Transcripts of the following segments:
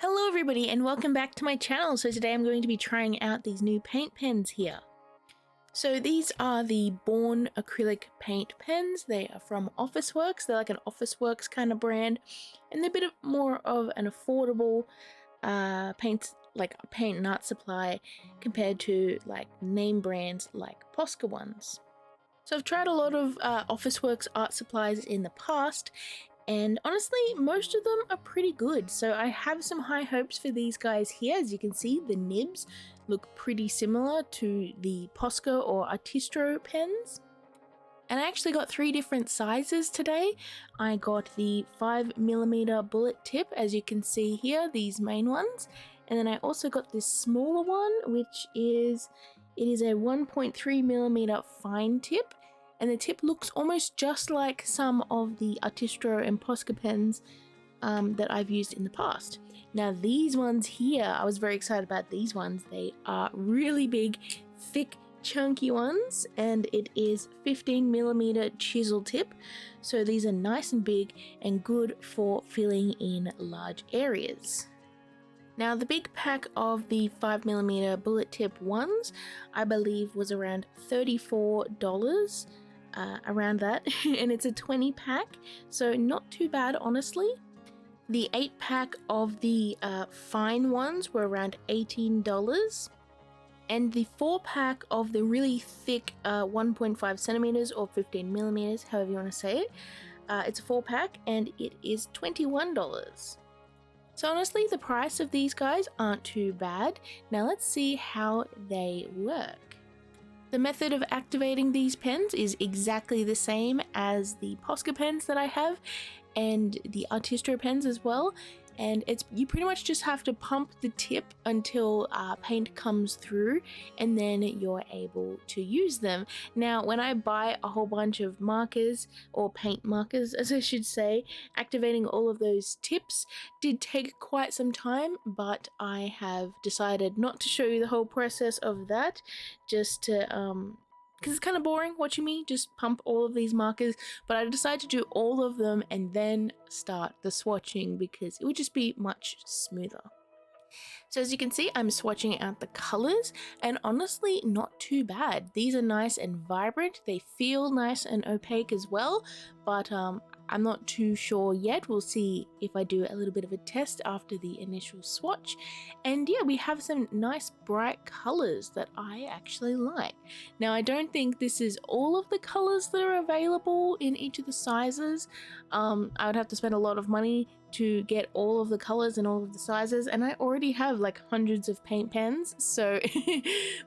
Hello everybody and welcome back to my channel. So today I'm going to be trying out these new paint pens here. So these are the Born acrylic paint pens. They are from Officeworks. They're like an Officeworks kind of brand, and they're a bit more of an affordable paint and art supply compared to like name brands like POSCA ones. So I've tried a lot of Officeworks art supplies in the past, and honestly most of them are pretty good, so I have some high hopes for these guys here. As you can see, the nibs look pretty similar to the POSCA or Artistro pens, and I actually got three different sizes today. I got the 5mm bullet tip, as you can see here, these main ones, and then I also got this smaller one, which is a 1.3mm fine tip. And the tip looks almost just like some of the Artistro and POSCA pens that I've used in the past. Now these ones here, I was very excited about these ones. They are really big, thick, chunky ones, and it is 15mm chisel tip. So these are nice and big and good for filling in large areas. Now the big pack of the 5mm bullet tip ones, I believe was around $34. Around that, and it's a 20 pack, so not too bad honestly. The 8 pack of the fine ones were around $18, and the 4 pack of the really thick 1.5 centimeters or 15mm, however you want to say it, it's a 4 pack and it is $21. So honestly, the price of these guys aren't too bad. Now let's see how they work. The method of activating these pens is exactly the same as the POSCA pens that I have and the Artistro pens as well, and you pretty much just have to pump the tip until paint comes through, and then you're able to use them. Now when I buy a whole bunch of markers, or paint markers as I should say, activating all of those tips did take quite some time, but I have decided not to show you the whole process of that, just to because it's kind of boring watching me just pump all of these markers, but I decided to do all of them and then start the swatching because it would just be much smoother. So as you can see, I'm swatching out the colors, and honestly not too bad. These are nice and vibrant, they feel nice and opaque as well, but I'm not too sure yet. We'll see if I do a little bit of a test after the initial swatch. And yeah, we have some nice bright colors that I actually like. Now I don't think this is all of the colors that are available in each of the sizes. I would have to spend a lot of money to get all of the colors and all of the sizes, and I already have like hundreds of paint pens, so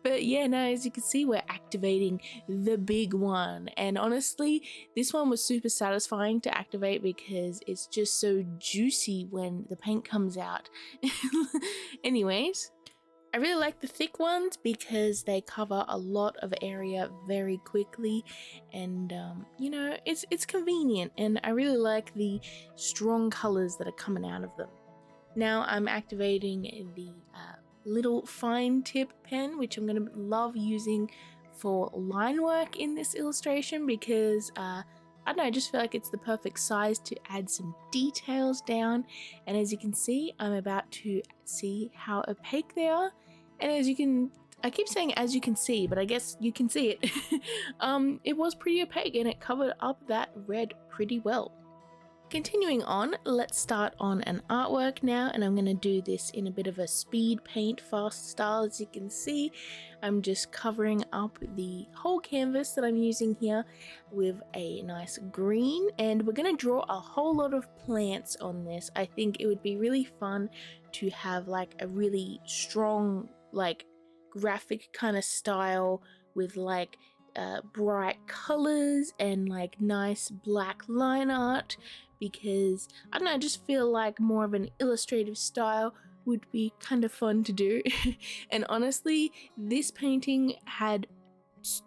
but yeah, now as you can see, we're activating the big one, and honestly this one was super satisfying to activate because it's just so juicy when the paint comes out. Anyways, I really like the thick ones because they cover a lot of area very quickly, and you know, it's convenient, and I really like the strong colors that are coming out of them. Now I'm activating the little fine tip pen, which I'm going to love using for line work in this illustration because I don't know, I just feel like it's the perfect size to add some details down. And as you can see, I'm about to see how opaque they are. And as you can, I keep saying as you can see, but I guess you can see it. It was pretty opaque and it covered up that red pretty well. Continuing on, let's start on an artwork now, and I'm going to do this in a bit of a speed paint fast style. As you can see, I'm just covering up the whole canvas that I'm using here with a nice green, and we're going to draw a whole lot of plants on this. I think it would be really fun to have like a really strong like graphic kind of style with like bright colors and like nice black line art, because I don't know, I just feel like more of an illustrative style would be kind of fun to do. And honestly, this painting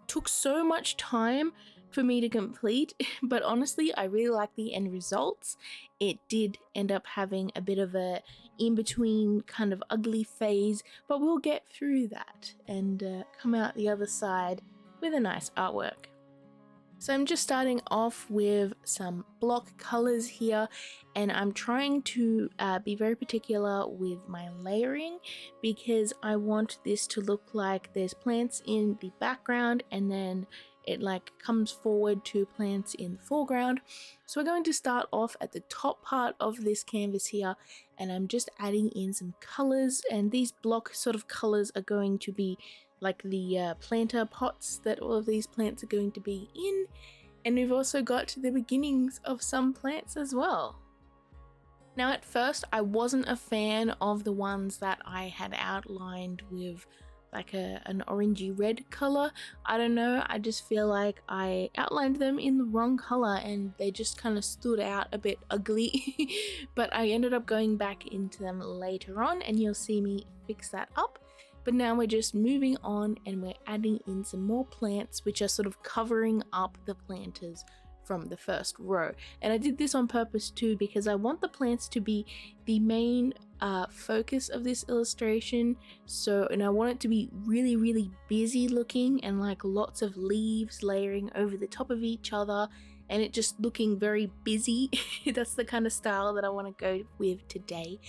took so much time for me to complete, but honestly I really like the end results. It did end up having a bit of a in-between kind of ugly phase, but we'll get through that and come out the other side with a nice artwork. So I'm just starting off with some block colors here, and I'm trying to be very particular with my layering because I want this to look like there's plants in the background and then it like comes forward to plants in the foreground. So we're going to start off at the top part of this canvas here, and I'm just adding in some colors, and these block sort of colors are going to be like the planter pots that all of these plants are going to be in, and we've also got the beginnings of some plants as well. Now at first I wasn't a fan of the ones that I had outlined with like an orangey red color. I don't know, I just feel like I outlined them in the wrong color and they just kind of stood out a bit ugly. But I ended up going back into them later on and you'll see me fix that up. But now we're just moving on and we're adding in some more plants which are sort of covering up the planters from the first row. And I did this on purpose too because I want the plants to be the main focus of this illustration. And I want it to be really busy looking and like lots of leaves layering over the top of each other and it just looking very busy. That's the kind of style that I want to go with today.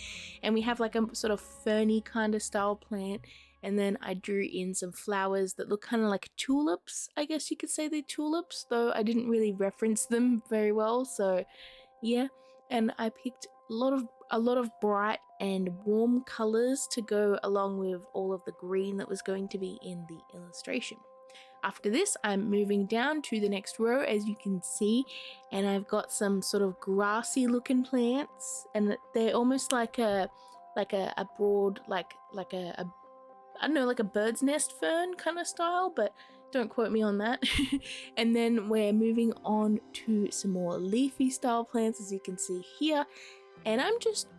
And we have like a sort of ferny kind of style plant, and then I drew in some flowers that look kind of like tulips. I guess you could say they're tulips, though I didn't really reference them very well, so yeah. And I picked a lot of bright and warm colors to go along with all of the green that was going to be in the illustration. After this, I'm moving down to the next row, as you can see, and I've got some sort of grassy looking plants, and they're almost like a broad like a I don't know, like a bird's nest fern kind of style, but don't quote me on that. And then we're moving on to some more leafy style plants, as you can see here, and I'm just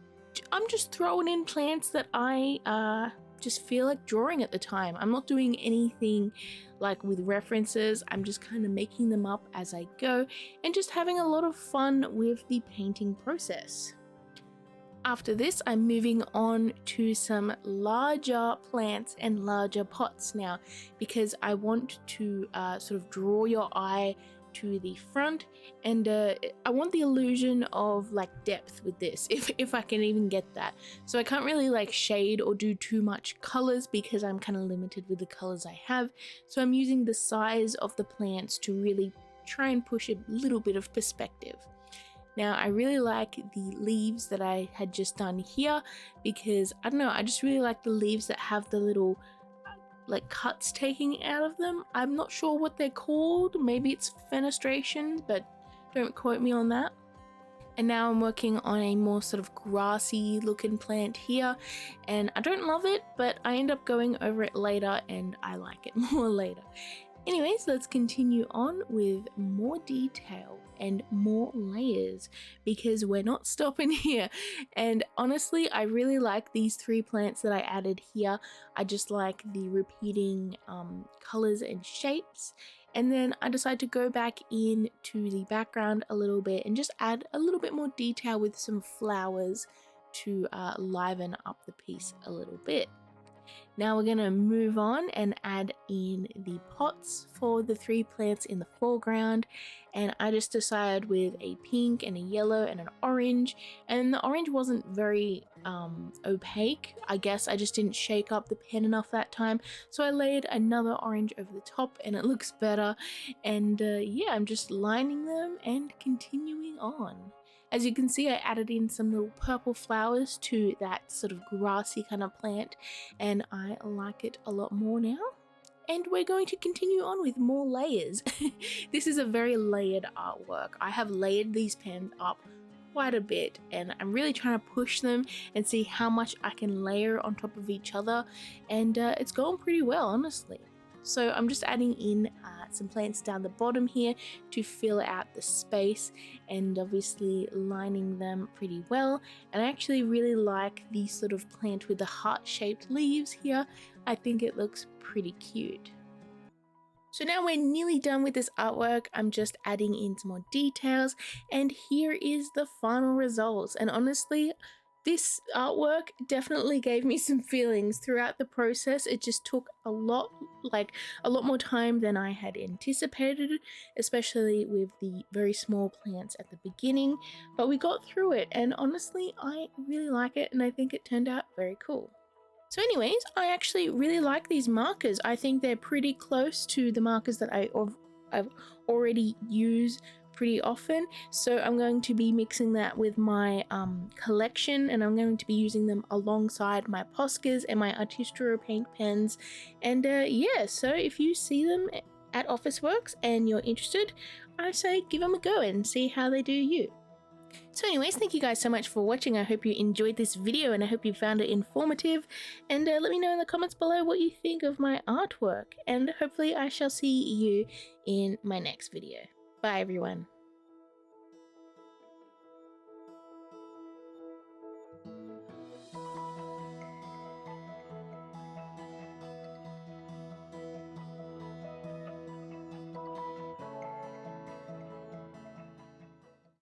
throwing in plants that I just feel like drawing at the time. I'm not doing anything like with references. I'm just kind of making them up as I go and just having a lot of fun with the painting process. After this, I'm moving on to some larger plants and larger pots now because I want to sort of draw your eye to the front, and I want the illusion of like depth with this, if I can even get that. So I can't really like shade or do too much colors because I'm kind of limited with the colors I have. So I'm using the size of the plants to really try and push a little bit of perspective. Now I really like the leaves that I had just done here because I don't know, I just really like the leaves that have the little like cuts taking out of them. I'm not sure what they're called, maybe it's fenestration, but don't quote me on that. And now I'm working on a more sort of grassy looking plant here, and I don't love it, but I end up going over it later and I like it more later. Anyways, let's continue on with more detail and more layers because we're not stopping here. And honestly, I really like these three plants that I added here. I just like the repeating colors and shapes. And then I decided to go back into the background a little bit and just add a little bit more detail with some flowers to liven up the piece a little bit. Now we're going to move on and add in the pots for the three plants in the foreground, and I just decided with a pink and a yellow and an orange, and the orange wasn't very opaque. I guess I just didn't shake up the pen enough that time, so I layered another orange over the top and it looks better. And yeah, I'm just lining them and continuing on. As you can see, I added in some little purple flowers to that sort of grassy kind of plant, and I like it a lot more now. And we're going to continue on with more layers. This is a very layered artwork. I have layered these pens up quite a bit, and I'm really trying to push them and see how much I can layer on top of each other, and it's going pretty well, honestly. So I'm just adding in some plants down the bottom here to fill out the space, and obviously lining them pretty well. And I actually really like the sort of plant with the heart-shaped leaves here. I think it looks pretty cute. So now we're nearly done with this artwork. I'm just adding in some more details, and here is the final results. And honestly, This artwork definitely gave me some feelings throughout the process. It just took a lot more time than I had anticipated, especially with the very small plants at the beginning, but we got through it, and honestly I really like it and I think it turned out very cool. So anyways, I actually really like these markers. I think they're pretty close to the markers that I've already used pretty often. So I'm going to be mixing that with my collection, and I'm going to be using them alongside my POSCAs and my Artistro paint pens. And yeah, so if you see them at Officeworks and you're interested, I say give them a go and see how they do you. So anyways, thank you guys so much for watching. I hope you enjoyed this video and I hope you found it informative, and let me know in the comments below what you think of my artwork, and hopefully I shall see you in my next video. Bye everyone.